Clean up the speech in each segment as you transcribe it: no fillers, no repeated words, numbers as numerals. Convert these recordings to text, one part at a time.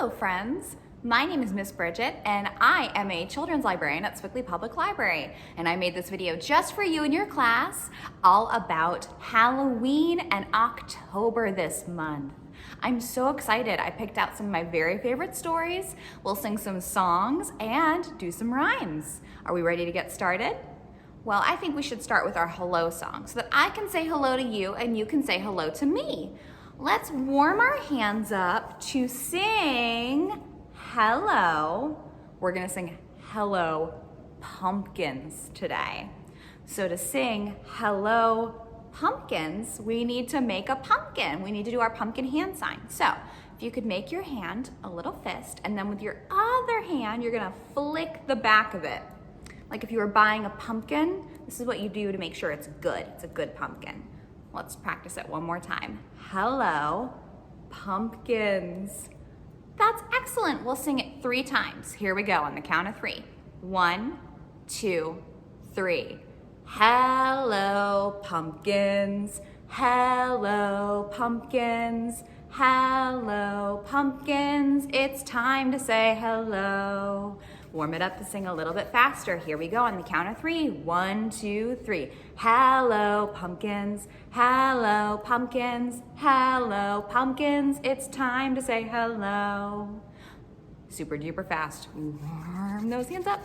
Hello friends, my name is Miss Bridget and I am a children's librarian at Sewickley Public Library, and I made this video just for you and your class all about Halloween and October this month. I'm so excited. I picked out some of my very favorite stories. We'll sing some songs and do some rhymes. Are we ready to get started? Well, I think we should start with our hello song so that I can say hello to you and you can say hello to me. Let's warm our hands up to sing hello. We're gonna sing hello pumpkins today. So to sing hello pumpkins, we need to make a pumpkin. We need to do our pumpkin hand sign. So if you could make your hand a little fist, and then with your other hand, you're gonna flick the back of it. Like if you were buying a pumpkin, this is what you do to make sure it's good. It's a good pumpkin. Let's practice it one more time. Hello, pumpkins. That's excellent. We'll sing it 3 times. Here we go on the count of 3. 1, 2, 3. Hello, pumpkins. Hello, pumpkins. Hello, pumpkins. It's time to say hello. Warm it up to sing a little bit faster. Here we go on the count of 3. 1, 2, 3. Hello, pumpkins. Hello, pumpkins. Hello, pumpkins. It's time to say hello. Super duper fast. Warm those hands up.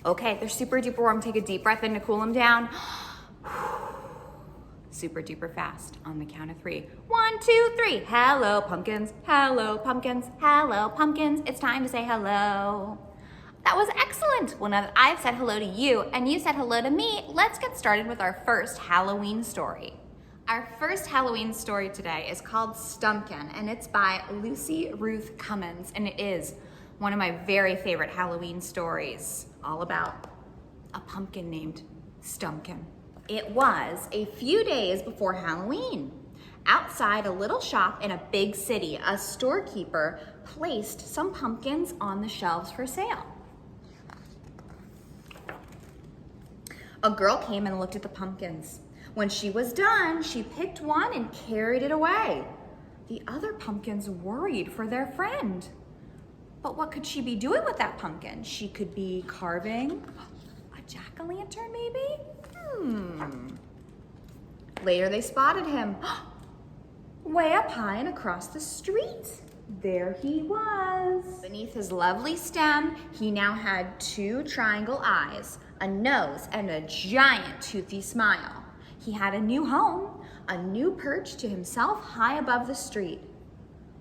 Okay, they're super duper warm. Take a deep breath in to cool them down. Super duper fast on the count of 3. 1, 2, 3. Hello, pumpkins. Hello, pumpkins. Hello, pumpkins. It's time to say hello. That was excellent. Well, now that I've said hello to you and you said hello to me, let's get started with our first Halloween story. Our first Halloween story today is called Stumpkin, and it's by Lucy Ruth Cummins, and it is one of my very favorite Halloween stories, all about a pumpkin named Stumpkin. It was a few days before Halloween. Outside a little shop in a big city, a storekeeper placed some pumpkins on the shelves for sale. A girl came and looked at the pumpkins. When she was done, she picked one and carried it away. The other pumpkins worried for their friend. But what could she be doing with that pumpkin? She could be carving a jack-o'-lantern maybe? Later they spotted him. Way up high and across the street. There he was. Beneath his lovely stem, he now had 2 triangle eyes, a nose, and a giant toothy smile. He had a new home, a new perch to himself high above the street.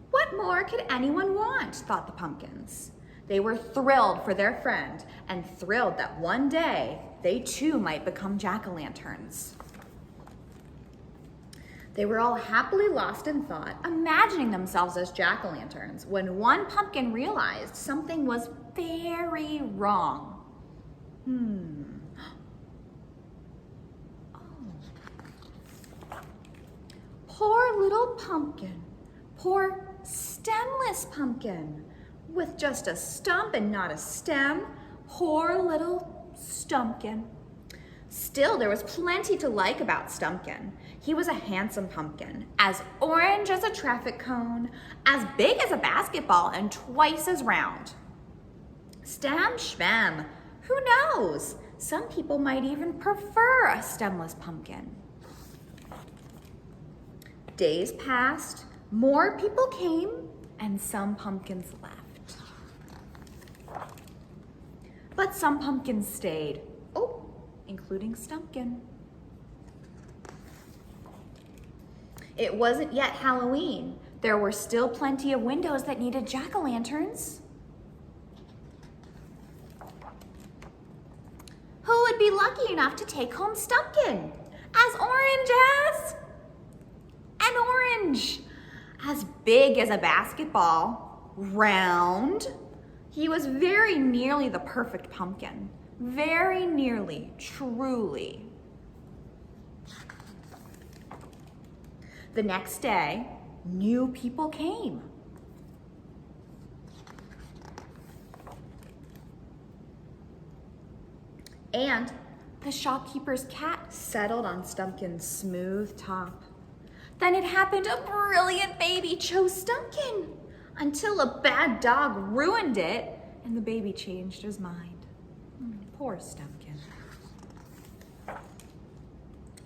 What more could anyone want, thought the pumpkins. They were thrilled for their friend and thrilled that one day they too might become jack-o'-lanterns. They were all happily lost in thought, imagining themselves as jack-o'-lanterns, when one pumpkin realized something was very wrong. Poor little pumpkin, poor stemless pumpkin, with just a stump and not a stem, poor little Stumpkin. Still, there was plenty to like about Stumpkin. He was a handsome pumpkin, as orange as a traffic cone, as big as a basketball, and twice as round. Stem schmem, who knows? Some people might even prefer a stemless pumpkin. Days passed, more people came, and some pumpkins left. But some pumpkins stayed. Oh, including Stumpkin. It wasn't yet Halloween. There were still plenty of windows that needed jack-o'-lanterns. Who would be lucky enough to take home Stumpkin? As orange as an orange. As big as a basketball. Round. He was very nearly the perfect pumpkin. Very nearly, truly. The next day, new people came. And the shopkeeper's cat settled on Stumpkin's smooth top. Then it happened, a brilliant baby chose Stumpkin. until a bad dog ruined it and the baby changed his mind. Poor Stumpkin.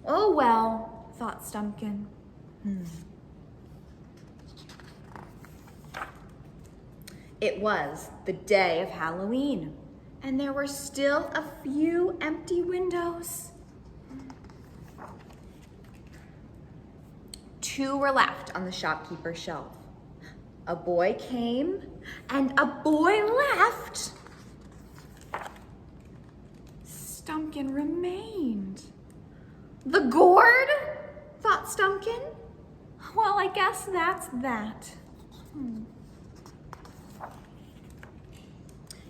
Oh well, thought Stumpkin. It was the day of Halloween, and there were still a few empty windows. 2 were left on the shopkeeper's shelf. A boy came and a boy left. Stumpkin remained. The gourd, thought Stumpkin. Well, I guess that's that.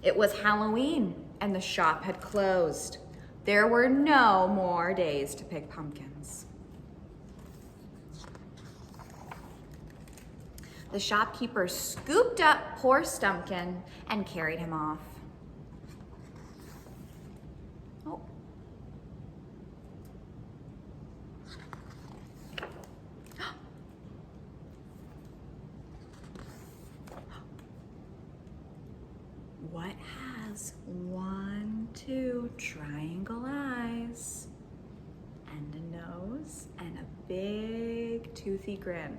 It was Halloween and the shop had closed. There were no more days to pick pumpkins. The shopkeeper scooped up poor Stumpkin and carried him off. Oh. What has 1, 2 triangle eyes and a nose and a big toothy grin?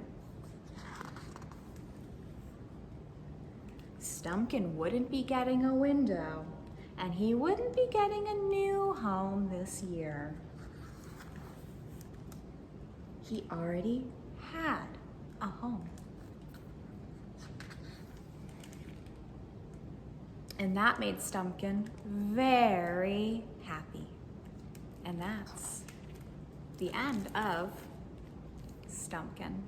Stumpkin wouldn't be getting a window, and he wouldn't be getting a new home this year. He already had a home. And that made Stumpkin very happy. And that's the end of Stumpkin.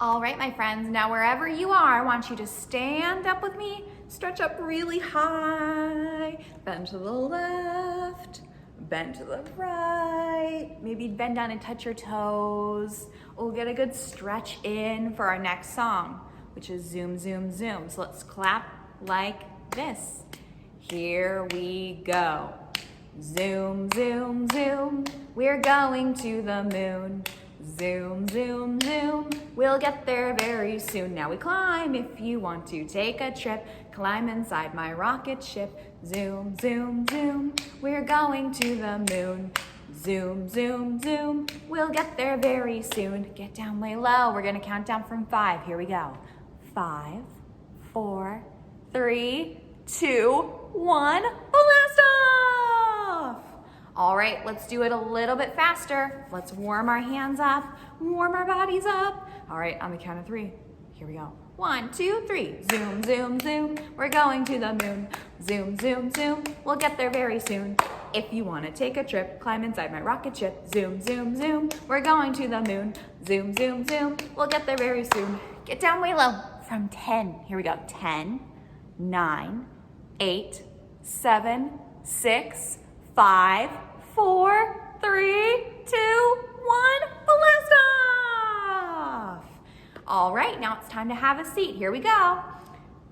All right, my friends, now wherever you are, I want you to stand up with me, stretch up really high, bend to the left, bend to the right, maybe bend down and touch your toes. We'll get a good stretch in for our next song, which is Zoom, Zoom, Zoom. So let's clap like this. Here we go. Zoom, zoom, zoom, we're going to the moon. Zoom, zoom, zoom, we'll get there very soon. Now we climb if you want to take a trip. Climb inside my rocket ship. Zoom, zoom, zoom, we're going to the moon. Zoom, zoom, zoom, we'll get there very soon. Get down, lay low. We're gonna count down from 5. Here we go. 5, 4, 3, 2, 1, blast off! All right, let's do it a little bit faster. Let's warm our hands up, warm our bodies up. All right, on the count of 3, here we go. 1, 2, 3, zoom, zoom, zoom, we're going to the moon. Zoom, zoom, zoom, we'll get there very soon. If you wanna take a trip, climb inside my rocket ship. Zoom, zoom, zoom, we're going to the moon. Zoom, zoom, zoom, we'll get there very soon. Get down way low. From 10, here we go. 10, 9, 8, 7, 6, 5, 4, 3, 2, 1, blast off! All right, now it's time to have a seat. Here we go.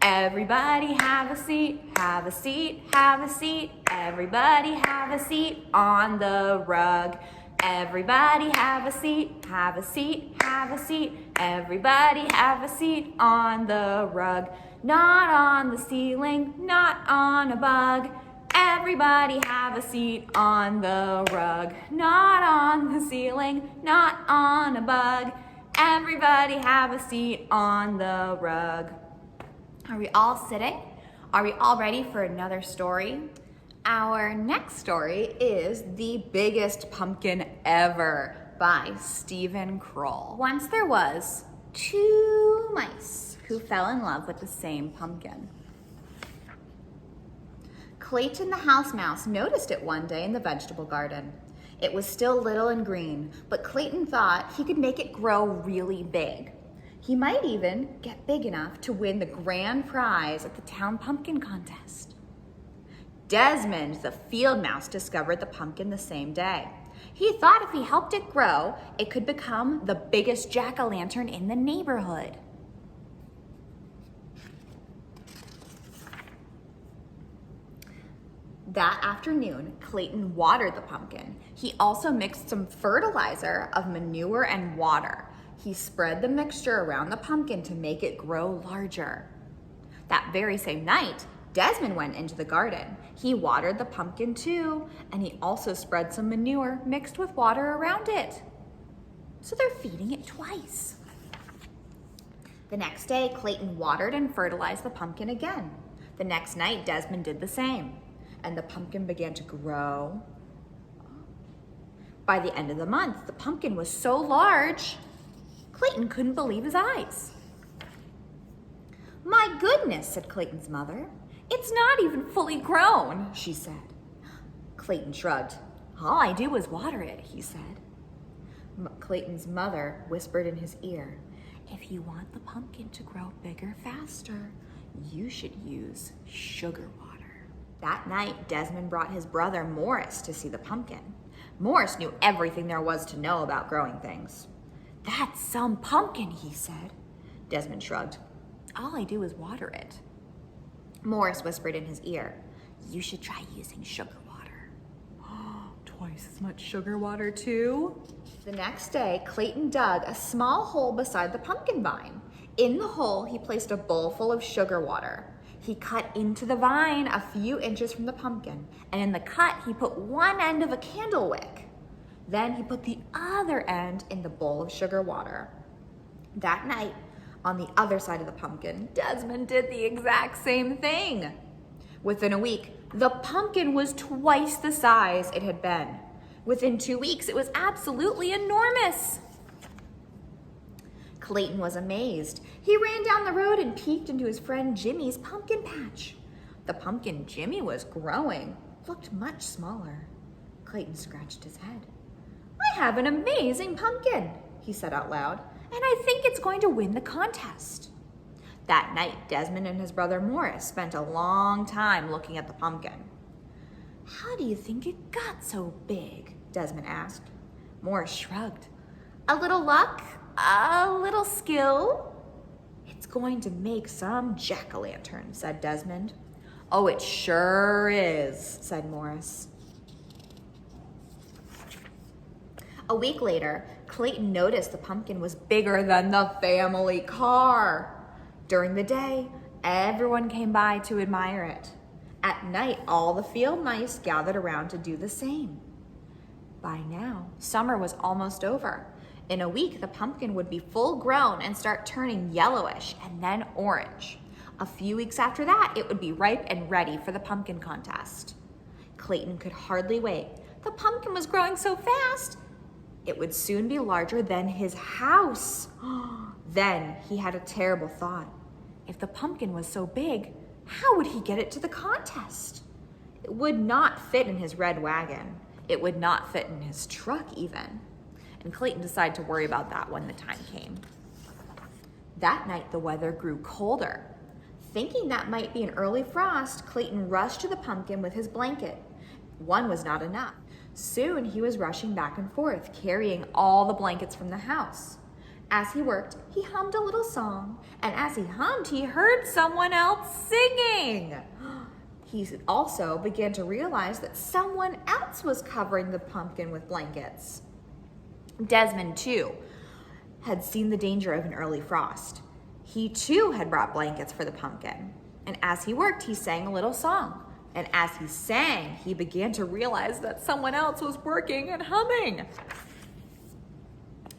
Everybody have a seat, have a seat, have a seat. Everybody have a seat on the rug. Everybody have a seat, have a seat, have a seat. Everybody have a seat on the rug. Not on the ceiling, not on a bug. Everybody have a seat on the rug. Not on the ceiling, not on a bug. Everybody have a seat on the rug. Are we all sitting? Are we all ready for another story? Our next story is The Biggest Pumpkin Ever by Stephen Kroll. Once there was 2 mice who fell in love with the same pumpkin. Clayton the house mouse noticed it one day in the vegetable garden. It was still little and green, but Clayton thought he could make it grow really big. He might even get big enough to win the grand prize at the town pumpkin contest. Desmond, the field mouse, discovered the pumpkin the same day. He thought if he helped it grow, it could become the biggest jack-o'-lantern in the neighborhood. That afternoon, Clayton watered the pumpkin. He also mixed some fertilizer of manure and water. he spread the mixture around the pumpkin to make it grow larger. That very same night, Desmond went into the garden. He watered the pumpkin too, and he also spread some manure mixed with water around it. So they're feeding it twice. The next day, Clayton watered and fertilized the pumpkin again. The next night, Desmond did the same, and the pumpkin began to grow. By the end of the month, the pumpkin was so large, Clayton couldn't believe his eyes. "My goodness," said Clayton's mother. "It's not even fully grown," she said. Clayton shrugged. "All I do is water it," he said. Clayton's mother whispered in his ear, "If you want the pumpkin to grow bigger faster, you should use sugar water." That night, Desmond brought his brother Morris to see the pumpkin. Morris knew everything there was to know about growing things. "That's some pumpkin," he said. Desmond shrugged. "All I do is water it." Morris whispered in his ear, "You should try using sugar water." "Twice as much sugar water too?" The next day, Clayton dug a small hole beside the pumpkin vine. In the hole, he placed a bowl full of sugar water. He cut into the vine a few inches from the pumpkin, and in the cut, he put one end of a candle wick. Then he put the other end in the bowl of sugar water. That night, on the other side of the pumpkin, Desmond did the exact same thing. Within a week, the pumpkin was twice the size it had been. Within 2 weeks, it was absolutely enormous. Clayton was amazed. He ran down the road and peeked into his friend Jimmy's pumpkin patch. The pumpkin Jimmy was growing looked much smaller. Clayton scratched his head. "I have an amazing pumpkin," he said out loud, "and I think it's going to win the contest." That night, Desmond and his brother Morris spent a long time looking at the pumpkin. "How do you think it got so big?" Desmond asked. Morris shrugged. "A little luck, a little skill." "It's going to make some jack-o'-lantern," said Desmond. "Oh, it sure is," said Morris. A week later, Clayton noticed the pumpkin was bigger than the family car. During the day, everyone came by to admire it. At night, all the field mice gathered around to do the same. By now, summer was almost over. In a week, the pumpkin would be full grown and start turning yellowish and then orange. A few weeks after that, it would be ripe and ready for the pumpkin contest. Clayton could hardly wait. The pumpkin was growing so fast. It would soon be larger than his house. Then he had a terrible thought. If the pumpkin was so big, how would he get it to the contest? It would not fit in his red wagon. It would not fit in his truck even. And Clayton decided to worry about that when the time came. That night, the weather grew colder. Thinking that might be an early frost, Clayton rushed to the pumpkin with his blanket. One was not enough. Soon he was rushing back and forth, carrying all the blankets from the house. As he worked, he hummed a little song, and as he hummed, he heard someone else singing. He also began to realize that someone else was covering the pumpkin with blankets. Desmond, too, had seen the danger of an early frost. He, too, had brought blankets for the pumpkin. And as he worked, he sang a little song. And as he sang, he began to realize that someone else was working and humming.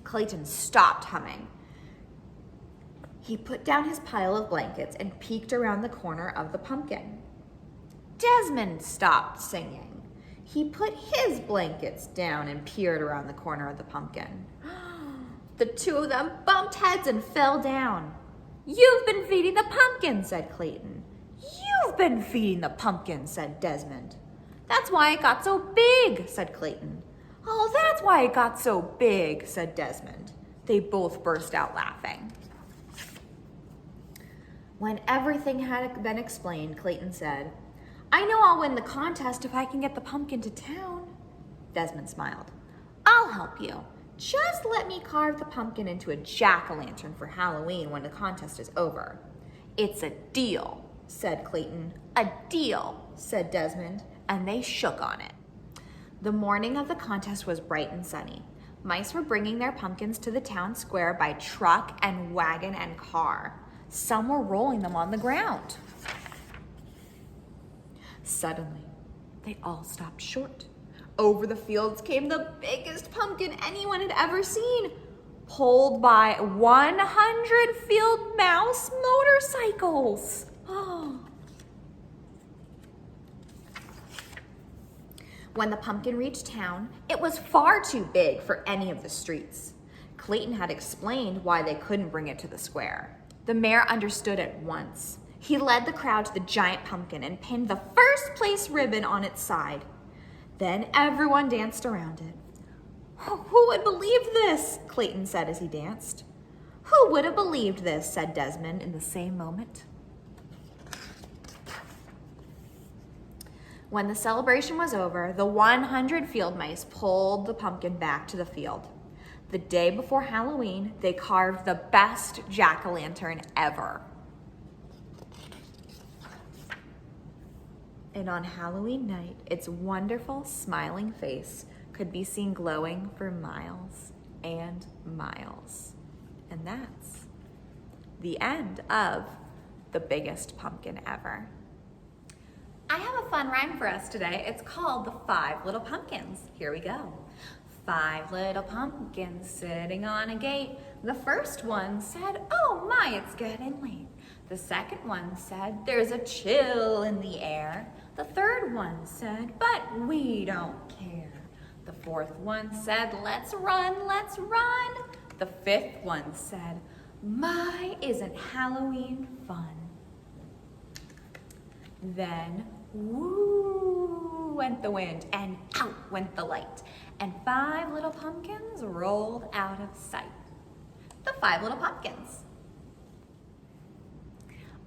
Clayton stopped humming. He put down his pile of blankets and peeked around the corner of the pumpkin. Desmond stopped singing. He put his blankets down and peered around the corner of the pumpkin. The two of them bumped heads and fell down. "You've been feeding the pumpkin," said Clayton. "You've been feeding the pumpkin," said Desmond. "That's why it got so big," said Clayton. "Oh, that's why it got so big," said Desmond. They both burst out laughing. When everything had been explained, Clayton said, "I know I'll win the contest if I can get the pumpkin to town." Desmond smiled. "I'll help you. Just let me carve the pumpkin into a jack-o'-lantern for Halloween when the contest is over." "It's a deal," said Clayton. "A deal," said Desmond, and they shook on it. The morning of the contest was bright and sunny. Mice were bringing their pumpkins to the town square by truck and wagon and car. Some were rolling them on the ground. Suddenly, they all stopped short. Over the fields came the biggest pumpkin anyone had ever seen, pulled by 100 field mouse motorcycles. Oh. When the pumpkin reached town, it was far too big for any of the streets. Clayton had explained why they couldn't bring it to the square. The mayor understood at once. He led the crowd to the giant pumpkin and pinned the first place ribbon on its side. Then everyone danced around it. "Who would believe this?" Clayton said as he danced. "Who would have believed this?" said Desmond in the same moment. When the celebration was over, the 100 field mice pulled the pumpkin back to the field. The day before Halloween, they carved the best jack-o'-lantern ever. And on Halloween night, its wonderful smiling face could be seen glowing for miles and miles. And that's the end of the biggest pumpkin ever. I have a fun rhyme for us today. It's called the 5 Little Pumpkins. Here we go. 5 little pumpkins sitting on a gate. The first one said, "Oh my, it's getting late." The second one said, "There's a chill in the air." The third one said, "But we don't care." The fourth one said, "Let's run, let's run." The fifth one said, "My, isn't Halloween fun?" Then, woo went the wind and out went the light, and 5 little pumpkins rolled out of sight. The 5 little pumpkins.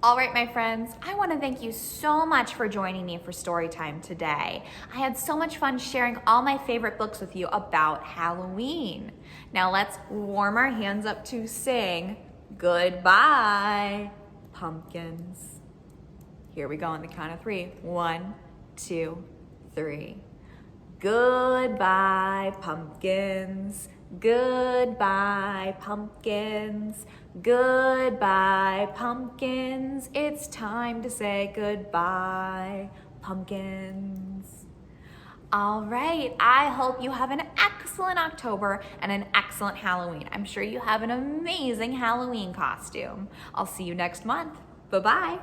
All right, my friends, I want to thank you so much for joining me for story time today. I had so much fun sharing all my favorite books with you about Halloween. Now let's warm our hands up to sing goodbye, pumpkins. Here we go on the count of 3. 1, 2, 3. Goodbye, pumpkins. Goodbye, pumpkins. Goodbye, pumpkins. It's time to say goodbye, pumpkins. All right, I hope you have an excellent October and an excellent Halloween. I'm sure you have an amazing Halloween costume. I'll see you next month. Bye-bye.